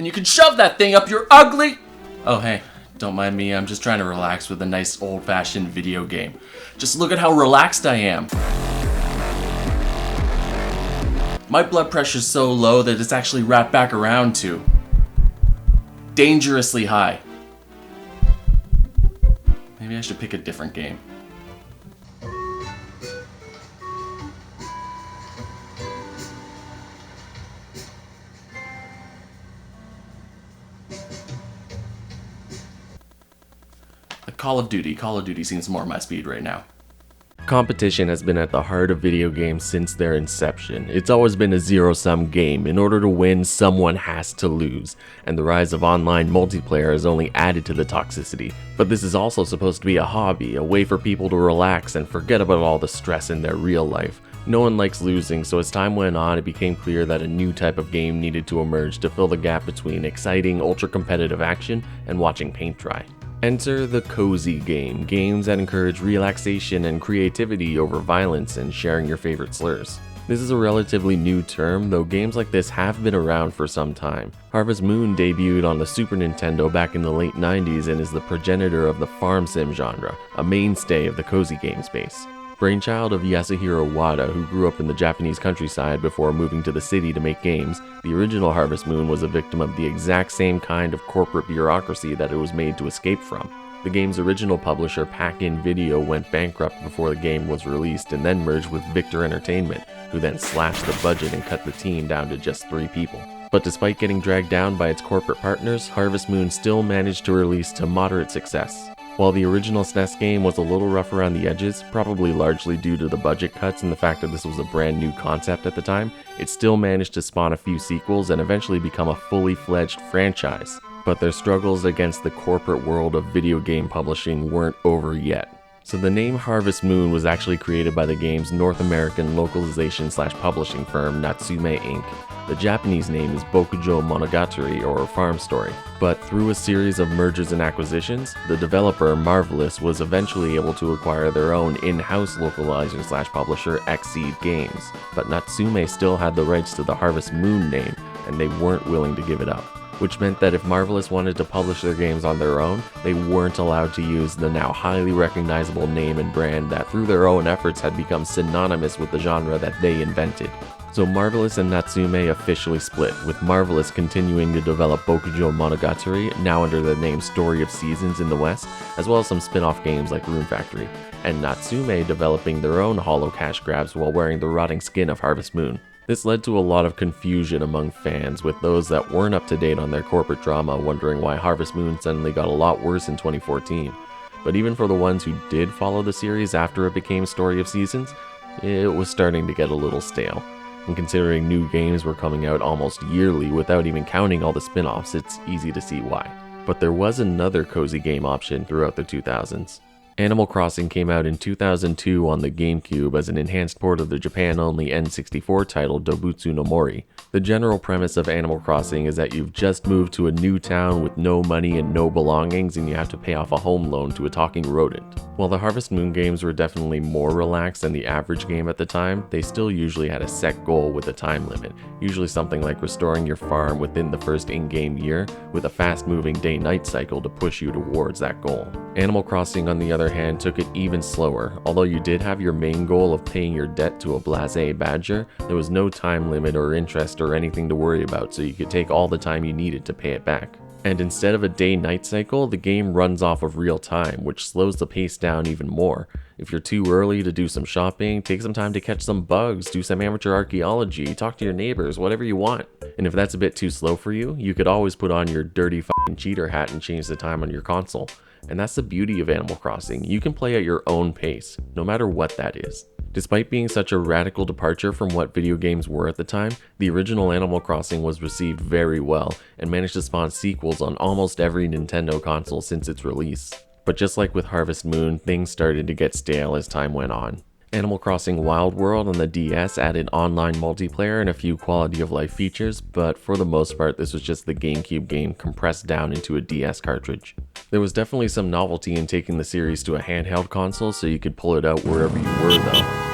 and you can shove that thing up your ugly... Oh, hey, don't mind me, I'm just trying to relax with a nice old-fashioned video game. Just look at how relaxed I am. My blood pressure's so low that it's actually wrapped back around to dangerously high. Maybe I should pick a different game. Call of Duty. Call of Duty seems more my speed right now. Competition has been at the heart of video games since their inception. It's always been a zero-sum game. In order to win, someone has to lose, and the rise of online multiplayer has only added to the toxicity. But this is also supposed to be a hobby, a way for people to relax and forget about all the stress in their real life. No one likes losing, so as time went on, it became clear that a new type of game needed to emerge to fill the gap between exciting, ultra-competitive action and watching paint dry. Enter the cozy game, games that encourage relaxation and creativity over violence and sharing your favorite slurs. This is a relatively new term, though games like this have been around for some time. Harvest Moon debuted on the Super Nintendo back in the late 90s and is the progenitor of the farm sim genre, a mainstay of the cozy game space. Brainchild of Yasuhiro Wada, who grew up in the Japanese countryside before moving to the city to make games, the original Harvest Moon was a victim of the exact same kind of corporate bureaucracy that it was made to escape from. The game's original publisher, Pack-In Video, went bankrupt before the game was released and then merged with Victor Entertainment, who then slashed the budget and cut the team down to just 3 people. But despite getting dragged down by its corporate partners, Harvest Moon still managed to release to moderate success. While the original SNES game was a little rough around the edges, probably largely due to the budget cuts and the fact that this was a brand new concept at the time, it still managed to spawn a few sequels and eventually become a fully fledged franchise. But their struggles against the corporate world of video game publishing weren't over yet. So the name Harvest Moon was actually created by the game's North American localization/publishing firm Natsume Inc. The Japanese name is Bokujo Monogatari, or Farm Story. But through a series of mergers and acquisitions, the developer Marvelous was eventually able to acquire their own in-house localizer/publisher Xseed Games. But Natsume still had the rights to the Harvest Moon name, and they weren't willing to give it up. Which meant that if Marvelous wanted to publish their games on their own, they weren't allowed to use the now highly recognizable name and brand that through their own efforts had become synonymous with the genre that they invented. So Marvelous and Natsume officially split, with Marvelous continuing to develop Bokujo Monogatari, now under the name Story of Seasons in the West, as well as some spin-off games like Rune Factory, and Natsume developing their own hollow cash grabs while wearing the rotting skin of Harvest Moon. This led to a lot of confusion among fans, with those that weren't up to date on their corporate drama wondering why Harvest Moon suddenly got a lot worse in 2014. But even for the ones who did follow the series after it became Story of Seasons, it was starting to get a little stale. And considering new games were coming out almost yearly without even counting all the spin-offs, it's easy to see why. But there was another cozy game option throughout the 2000s. Animal Crossing came out in 2002 on the GameCube as an enhanced port of the Japan-only N64 title Dobutsu no Mori. The general premise of Animal Crossing is that you've just moved to a new town with no money and no belongings, and you have to pay off a home loan to a talking rodent. While the Harvest Moon games were definitely more relaxed than the average game at the time, they still usually had a set goal with a time limit, usually something like restoring your farm within the first in-game year, with a fast-moving day-night cycle to push you towards that goal. Animal Crossing, on the other hand, took it even slower. Although you did have your main goal of paying your debt to a blasé badger, there was no time limit or interest or anything to worry about, so you could take all the time you needed to pay it back. And instead of a day-night cycle, the game runs off of real time, which slows the pace down even more. If you're too early to do some shopping, take some time to catch some bugs, do some amateur archaeology, talk to your neighbors, whatever you want. And if that's a bit too slow for you, you could always put on your dirty fucking cheater hat and change the time on your console. And that's the beauty of Animal Crossing. You can play at your own pace, no matter what that is. Despite being such a radical departure from what video games were at the time, the original Animal Crossing was received very well and managed to spawn sequels on almost every Nintendo console since its release. But just like with Harvest Moon, things started to get stale as time went on. Animal Crossing Wild World on the DS added online multiplayer and a few quality of life features, but for the most part this was just the GameCube game compressed down into a DS cartridge. There was definitely some novelty in taking the series to a handheld console so you could pull it out wherever you were though.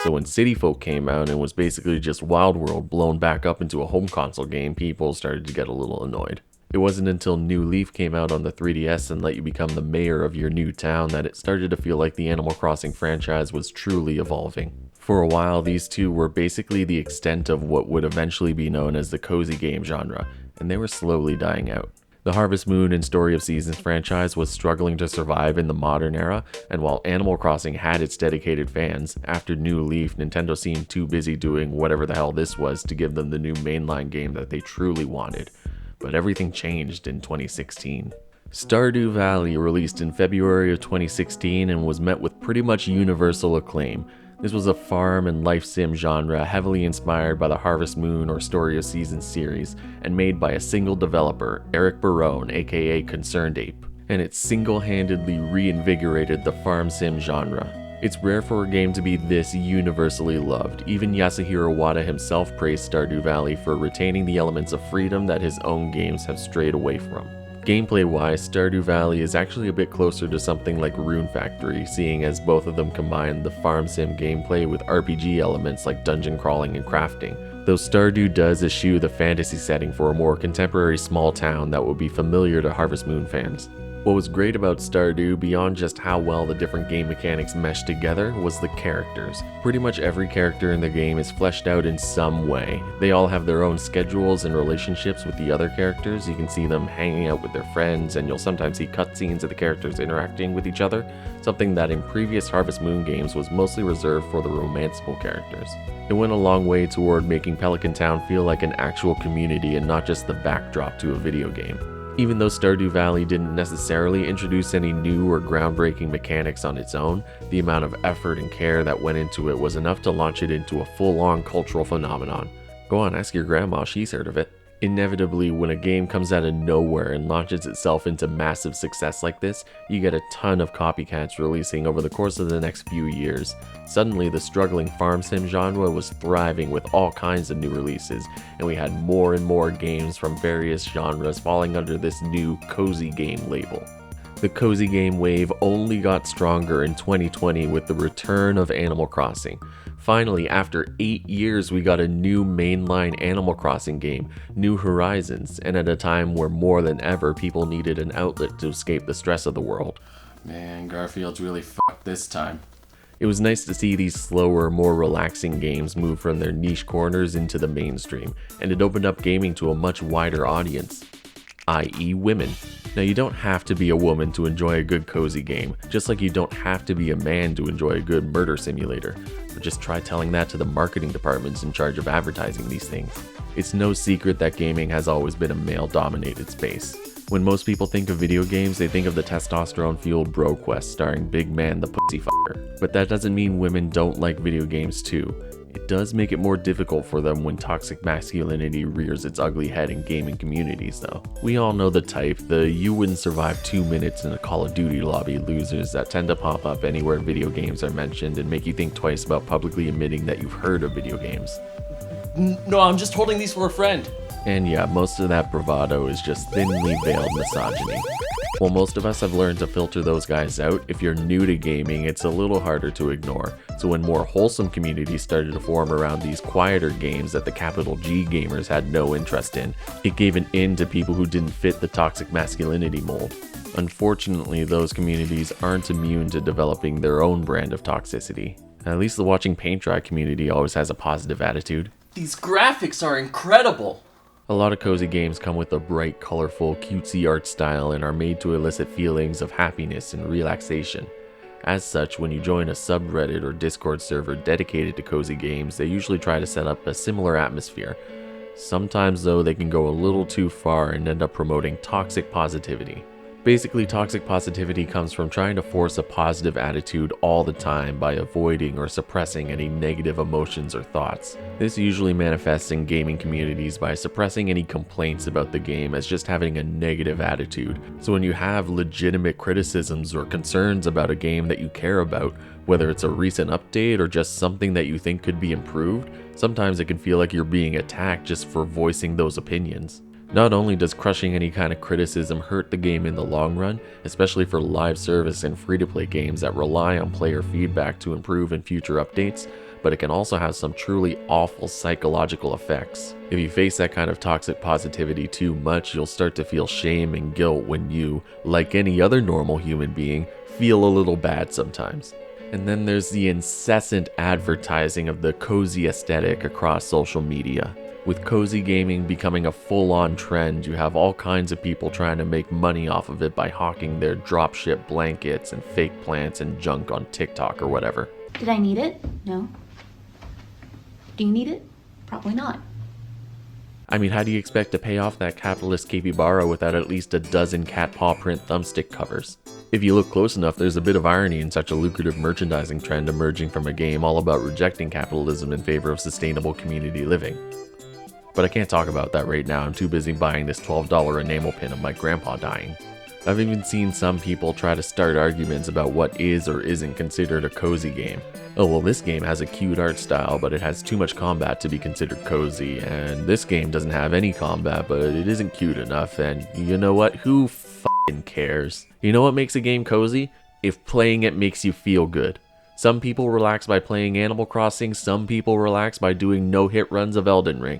So when City Folk came out and was basically just Wild World blown back up into a home console game, people started to get a little annoyed. It wasn't until New Leaf came out on the 3DS and let you become the mayor of your new town that it started to feel like the Animal Crossing franchise was truly evolving. For a while, these two were basically the extent of what would eventually be known as the cozy game genre, and they were slowly dying out. The Harvest Moon and Story of Seasons franchise was struggling to survive in the modern era, and while Animal Crossing had its dedicated fans, after New Leaf, Nintendo seemed too busy doing whatever the hell this was to give them the new mainline game that they truly wanted. But everything changed in 2016. Stardew Valley released in February of 2016 and was met with pretty much universal acclaim. This was a farm and life sim genre heavily inspired by the Harvest Moon or Story of Seasons series and made by a single developer, Eric Barone, aka Concerned Ape, and it single-handedly reinvigorated the farm sim genre. It's rare for a game to be this universally loved. Even Yasuhiro Wada himself praised Stardew Valley for retaining the elements of freedom that his own games have strayed away from. Gameplay-wise, Stardew Valley is actually a bit closer to something like Rune Factory, seeing as both of them combine the farm sim gameplay with RPG elements like dungeon crawling and crafting, though Stardew does eschew the fantasy setting for a more contemporary small town that will be familiar to Harvest Moon fans. What was great about Stardew, beyond just how well the different game mechanics meshed together, was the characters. Pretty much every character in the game is fleshed out in some way. They all have their own schedules and relationships with the other characters. You can see them hanging out with their friends, and you'll sometimes see cutscenes of the characters interacting with each other, something that in previous Harvest Moon games was mostly reserved for the romanceable characters. It went a long way toward making Pelican Town feel like an actual community and not just the backdrop to a video game. Even though Stardew Valley didn't necessarily introduce any new or groundbreaking mechanics on its own, the amount of effort and care that went into it was enough to launch it into a full-on cultural phenomenon. Go on, ask your grandma, she's heard of it. Inevitably, when a game comes out of nowhere and launches itself into massive success like this, you get a ton of copycats releasing over the course of the next few years. Suddenly, the struggling farm sim genre was thriving with all kinds of new releases, and we had more and more games from various genres falling under this new cozy game label. The cozy game wave only got stronger in 2020 with the return of Animal Crossing. Finally, after 8 years, we got a new mainline Animal Crossing game, New Horizons, and at a time where more than ever people needed an outlet to escape the stress of the world. Man, Garfield's really fucked this time. It was nice to see these slower, more relaxing games move from their niche corners into the mainstream, and it opened up gaming to a much wider audience, i.e. women. Now, you don't have to be a woman to enjoy a good cozy game, just like you don't have to be a man to enjoy a good murder simulator. But just try telling that to the marketing departments in charge of advertising these things. It's no secret that gaming has always been a male-dominated space. When most people think of video games, they think of the testosterone-fueled bro quest starring Big Man the Pussy Fucker. But that doesn't mean women don't like video games too. It does make it more difficult for them when toxic masculinity rears its ugly head in gaming communities though. We all know the type, the you wouldn't survive 2 minutes in a Call of Duty lobby losers that tend to pop up anywhere video games are mentioned and make you think twice about publicly admitting that you've heard of video games. No, I'm just holding these for a friend. And yeah, most of that bravado is just thinly veiled misogyny. While most of us have learned to filter those guys out, if you're new to gaming, it's a little harder to ignore. So when more wholesome communities started to form around these quieter games that the capital G gamers had no interest in, it gave an in to people who didn't fit the toxic masculinity mold. Unfortunately, those communities aren't immune to developing their own brand of toxicity. At least the Watching Paint Dry community always has a positive attitude. These graphics are incredible. A lot of cozy games come with a bright, colorful, cutesy art style and are made to elicit feelings of happiness and relaxation. As such, when you join a subreddit or Discord server dedicated to cozy games, they usually try to set up a similar atmosphere. Sometimes though, they can go a little too far and end up promoting toxic positivity. Basically, toxic positivity comes from trying to force a positive attitude all the time by avoiding or suppressing any negative emotions or thoughts. This usually manifests in gaming communities by suppressing any complaints about the game as just having a negative attitude. So when you have legitimate criticisms or concerns about a game that you care about, whether it's a recent update or just something that you think could be improved, sometimes it can feel like you're being attacked just for voicing those opinions. Not only does crushing any kind of criticism hurt the game in the long run, especially for live service and free-to-play games that rely on player feedback to improve in future updates, but it can also have some truly awful psychological effects. If you face that kind of toxic positivity too much, you'll start to feel shame and guilt when you, like any other normal human being, feel a little bad sometimes. And then there's the incessant advertising of the cozy aesthetic across social media. With cozy gaming becoming a full-on trend, you have all kinds of people trying to make money off of it by hawking their dropship blankets and fake plants and junk on TikTok or whatever. Did I need it? No. Do you need it? Probably not. I mean, how do you expect to pay off that capitalist capybara without at least a dozen cat paw print thumbstick covers? If you look close enough, there's a bit of irony in such a lucrative merchandising trend emerging from a game all about rejecting capitalism in favor of sustainable community living. But I can't talk about that right now, I'm too busy buying this $12 enamel pin of my grandpa dying. I've even seen some people try to start arguments about what is or isn't considered a cozy game. Oh well, this game has a cute art style, but it has too much combat to be considered cozy, and this game doesn't have any combat, but it isn't cute enough, and you know what? Who f***ing cares? You know what makes a game cozy? If playing it makes you feel good. Some people relax by playing Animal Crossing, some people relax by doing no-hit runs of Elden Ring.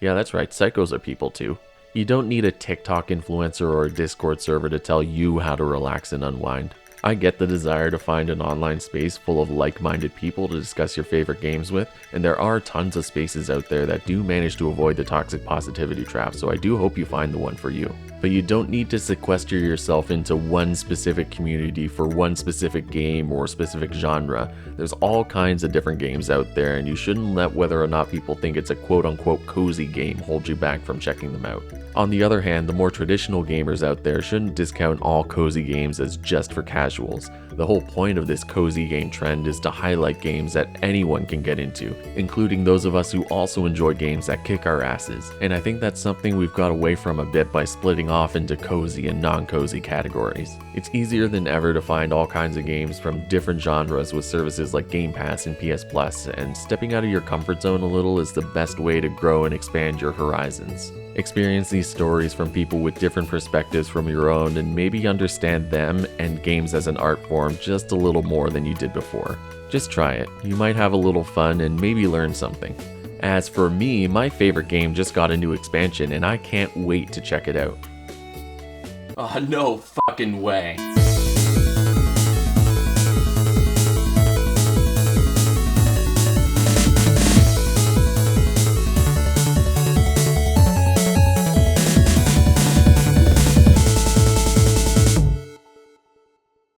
Yeah, that's right, psychos are people too. You don't need a TikTok influencer or a Discord server to tell you how to relax and unwind. I get the desire to find an online space full of like-minded people to discuss your favorite games with, and there are tons of spaces out there that do manage to avoid the toxic positivity trap, so I do hope you find the one for you. But you don't need to sequester yourself into one specific community for one specific game or specific genre. There's all kinds of different games out there, and you shouldn't let whether or not people think it's a quote-unquote cozy game hold you back from checking them out. On the other hand, the more traditional gamers out there shouldn't discount all cozy games as just for casuals. The whole point of this cozy game trend is to highlight games that anyone can get into, including those of us who also enjoy games that kick our asses. And I think that's something we've got away from a bit by splitting off into cozy and non-cozy categories. It's easier than ever to find all kinds of games from different genres with services like Game Pass and PS Plus, and stepping out of your comfort zone a little is the best way to grow and expand your horizons. Experience these stories from people with different perspectives from your own, and maybe understand them and games as an art form just a little more than you did before. Just try it. You might have a little fun and maybe learn something. As for me, my favorite game just got a new expansion and I can't wait to check it out. Oh, no fucking way.